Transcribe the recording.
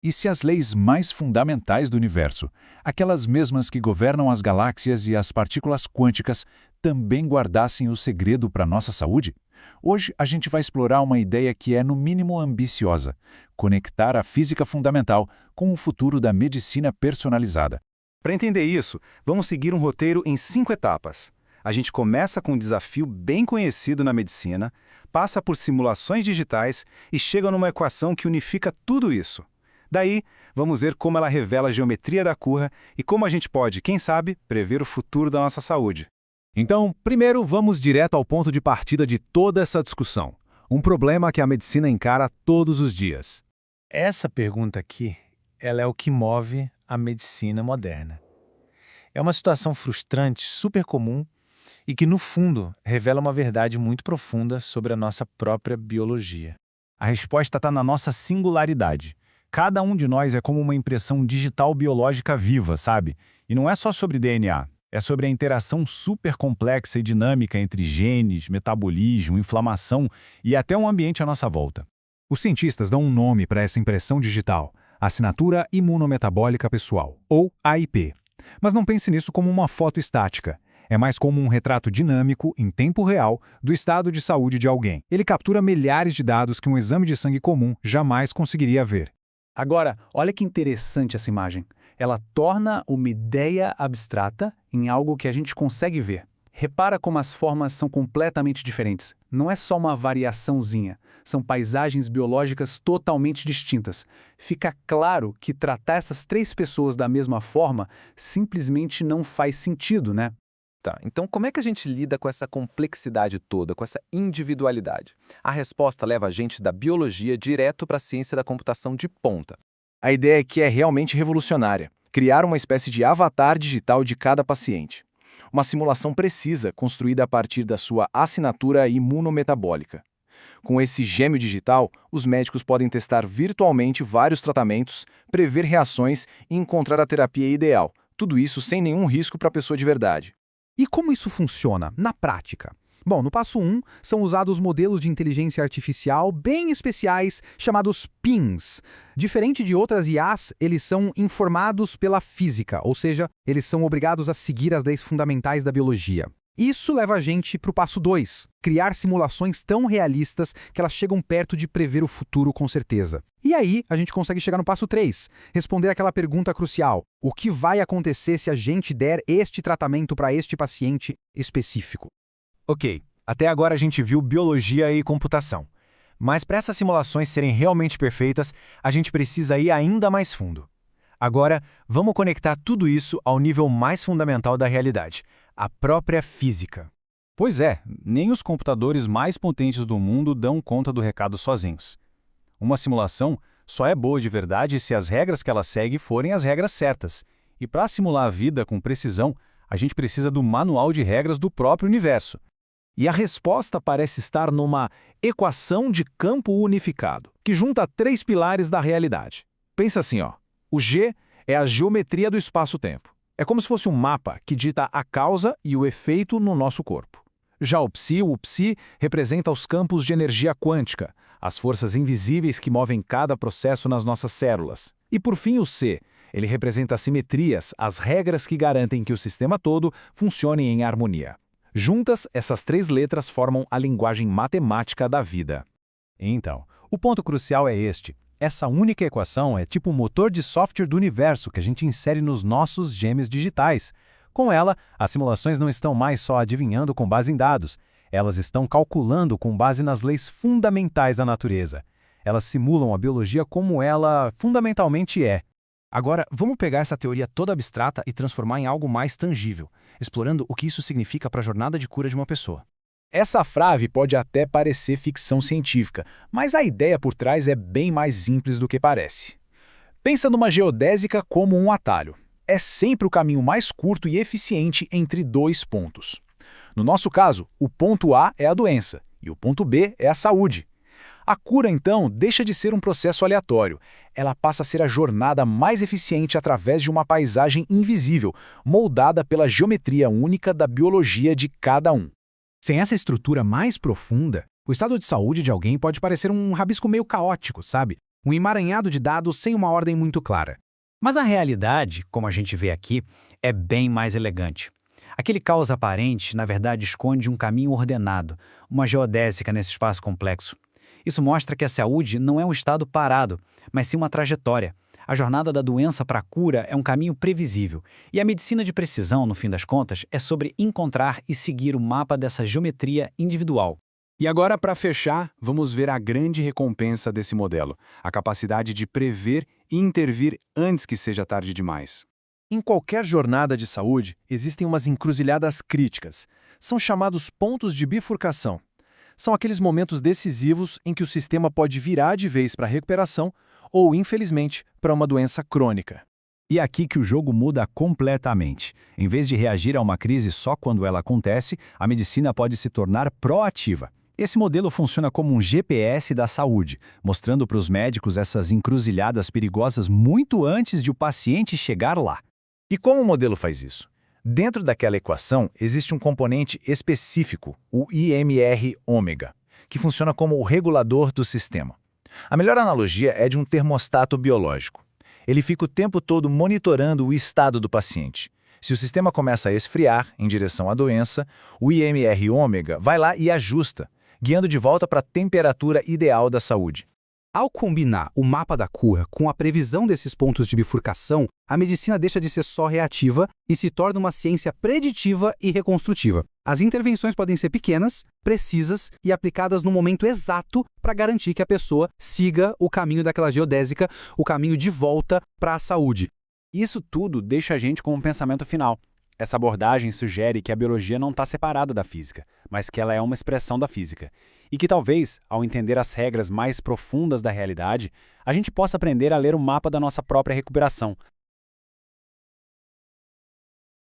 E se as leis mais fundamentais do universo, aquelas mesmas que governam as galáxias e as partículas quânticas, também guardassem o segredo para nossa saúde? Hoje a gente vai explorar uma ideia que é, no mínimo, ambiciosa: conectar a física fundamental com o futuro da medicina personalizada. Para entender isso, vamos seguir um roteiro em 5 etapas. A gente começa com um desafio bem conhecido na medicina, passa por simulações digitais e chega numa equação que unifica tudo isso. Daí, vamos ver como ela revela a geometria da cura e como a gente pode, quem sabe, prever o futuro da nossa saúde. Então, primeiro vamos direto ao ponto de partida de toda essa discussão. Um problema que a medicina encara todos os dias. Essa pergunta aqui, ela é o que move a medicina moderna. É uma situação frustrante, super comum, e que, no fundo, revela uma verdade muito profunda sobre a nossa própria biologia. A resposta está na nossa singularidade. Cada um de nós é como uma impressão digital biológica viva, sabe? E não é só sobre DNA. É sobre a interação super complexa e dinâmica entre genes, metabolismo, inflamação e até um ambiente à nossa volta. Os cientistas dão um nome para essa impressão digital: assinatura imunometabólica pessoal, ou AIP. Mas não pense nisso como uma foto estática. É mais como um retrato dinâmico, em tempo real, do estado de saúde de alguém. Ele captura milhares de dados que um exame de sangue comum jamais conseguiria ver. Agora, olha que interessante essa imagem. Ela torna uma ideia abstrata em algo que a gente consegue ver. Repara como as formas são completamente diferentes. Não é só uma variaçãozinha, são paisagens biológicas totalmente distintas. Fica claro que tratar essas 3 pessoas da mesma forma simplesmente não faz sentido, né? Tá, então como é que a gente lida com essa complexidade toda, com essa individualidade? A resposta leva a gente da biologia direto para a ciência da computação de ponta. A ideia aqui é realmente revolucionária: criar uma espécie de avatar digital de cada paciente. Uma simulação precisa, construída a partir da sua assinatura imunometabólica. Com esse gêmeo digital, os médicos podem testar virtualmente vários tratamentos, prever reações e encontrar a terapia ideal. Tudo isso sem nenhum risco para a pessoa de verdade. E como isso funciona na prática? Bom, no passo 1, são usados modelos de inteligência artificial bem especiais chamados PINs. Diferente de outras IAs, eles são informados pela física, ou seja, eles são obrigados a seguir as leis fundamentais da biologia. Isso leva a gente para o passo 2, criar simulações tão realistas que elas chegam perto de prever o futuro com certeza. E aí, a gente consegue chegar no passo 3, responder aquela pergunta crucial: o que vai acontecer se a gente der este tratamento para este paciente específico? Ok, até agora a gente viu biologia e computação. Mas para essas simulações serem realmente perfeitas, a gente precisa ir ainda mais fundo. Agora, vamos conectar tudo isso ao nível mais fundamental da realidade: a própria física. Pois é, nem os computadores mais potentes do mundo dão conta do recado sozinhos. Uma simulação só é boa de verdade se as regras que ela segue forem as regras certas. E para simular a vida com precisão, a gente precisa do manual de regras do próprio universo. E a resposta parece estar numa equação de campo unificado, que junta 3 pilares da realidade. Pensa assim, ó. O G é a geometria do espaço-tempo. É como se fosse um mapa que dita a causa e o efeito no nosso corpo. Já o Psi representa os campos de energia quântica, as forças invisíveis que movem cada processo nas nossas células. E por fim o C, ele representa as simetrias, as regras que garantem que o sistema todo funcione em harmonia. Juntas, essas 3 letras formam a linguagem matemática da vida. Então, o ponto crucial é este. Essa única equação é tipo o motor de software do universo que a gente insere nos nossos gêmeos digitais. Com ela, as simulações não estão mais só adivinhando com base em dados. Elas estão calculando com base nas leis fundamentais da natureza. Elas simulam a biologia como ela fundamentalmente é. Agora, vamos pegar essa teoria toda abstrata e transformar em algo mais tangível, explorando o que isso significa para a jornada de cura de uma pessoa. Essa frase pode até parecer ficção científica, mas a ideia por trás é bem mais simples do que parece. Pensa numa geodésica como um atalho. É sempre o caminho mais curto e eficiente entre 2 pontos. No nosso caso, o ponto A é a doença e o ponto B é a saúde. A cura, então, deixa de ser um processo aleatório. Ela passa a ser a jornada mais eficiente através de uma paisagem invisível, moldada pela geometria única da biologia de cada um. Sem essa estrutura mais profunda, o estado de saúde de alguém pode parecer um rabisco meio caótico, sabe? Um emaranhado de dados sem uma ordem muito clara. Mas a realidade, como a gente vê aqui, é bem mais elegante. Aquele caos aparente, na verdade, esconde um caminho ordenado, uma geodésica nesse espaço complexo. Isso mostra que a saúde não é um estado parado, mas sim uma trajetória. A jornada da doença para a cura é um caminho previsível. E a medicina de precisão, no fim das contas, é sobre encontrar e seguir o mapa dessa geometria individual. E agora, para fechar, vamos ver a grande recompensa desse modelo, a capacidade de prever e intervir antes que seja tarde demais. Em qualquer jornada de saúde, existem umas encruzilhadas críticas. São chamados pontos de bifurcação. São aqueles momentos decisivos em que o sistema pode virar de vez para a recuperação ou, infelizmente, para uma doença crônica. E é aqui que o jogo muda completamente. Em vez de reagir a uma crise só quando ela acontece, a medicina pode se tornar proativa. Esse modelo funciona como um GPS da saúde, mostrando para os médicos essas encruzilhadas perigosas muito antes de o paciente chegar lá. E como o modelo faz isso? Dentro daquela equação existe um componente específico, o IMR-ômega, que funciona como o regulador do sistema. A melhor analogia é de um termostato biológico. Ele fica o tempo todo monitorando o estado do paciente. Se o sistema começa a esfriar em direção à doença, o IMR-ômega vai lá e ajusta, guiando de volta para a temperatura ideal da saúde. Ao combinar o mapa da cura com a previsão desses pontos de bifurcação, a medicina deixa de ser só reativa e se torna uma ciência preditiva e reconstrutiva. As intervenções podem ser pequenas, precisas e aplicadas no momento exato para garantir que a pessoa siga o caminho daquela geodésica, o caminho de volta para a saúde. Isso tudo deixa a gente com um pensamento final. Essa abordagem sugere que a biologia não está separada da física, mas que ela é uma expressão da física. E que talvez, ao entender as regras mais profundas da realidade, a gente possa aprender a ler o mapa da nossa própria recuperação,